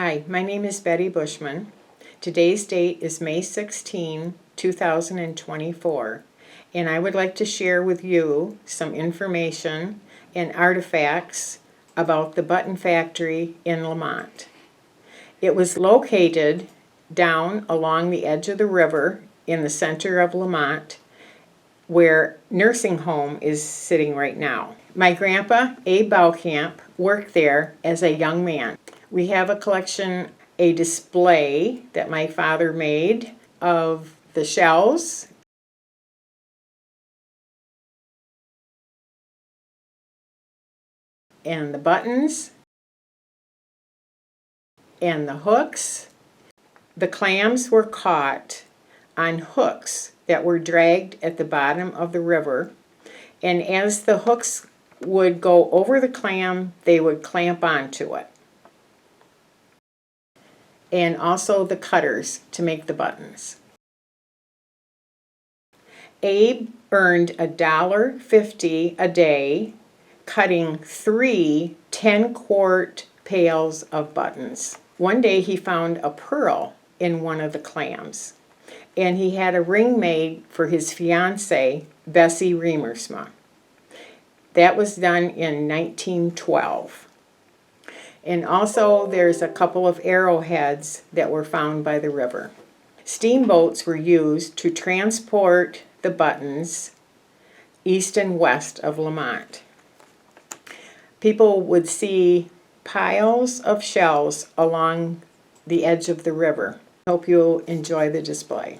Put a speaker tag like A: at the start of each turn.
A: Hi, my name is Betty Bushman. Today's date is May 16, 2024, and I would like to share with you some information and artifacts about the button factory in Lamont. It was located down along the edge of the river in the center of Lamont, where nursing home is sitting right now. My grandpa, Abe Bouwkamp, worked there as a young man. We have a collection, a display that my father made of the shells and the buttons and the hooks. The clams were caught on hooks that were dragged at the bottom of the river, and as the hooks would go over the clam, they would clamp onto it. And also the cutters to make the buttons. Abe earned $1.50 a day cutting 3 10-quart pails of buttons. One day he found a pearl in one of the clams, and he had a ring made for his fiancée, Bessie Remersma. That was done in 1912. And also there's a couple of arrowheads that were found by the river. Steamboats were used to transport the buttons east and west of Lamont. People would see piles of shells along the edge of the river. Hope you'll enjoy the display.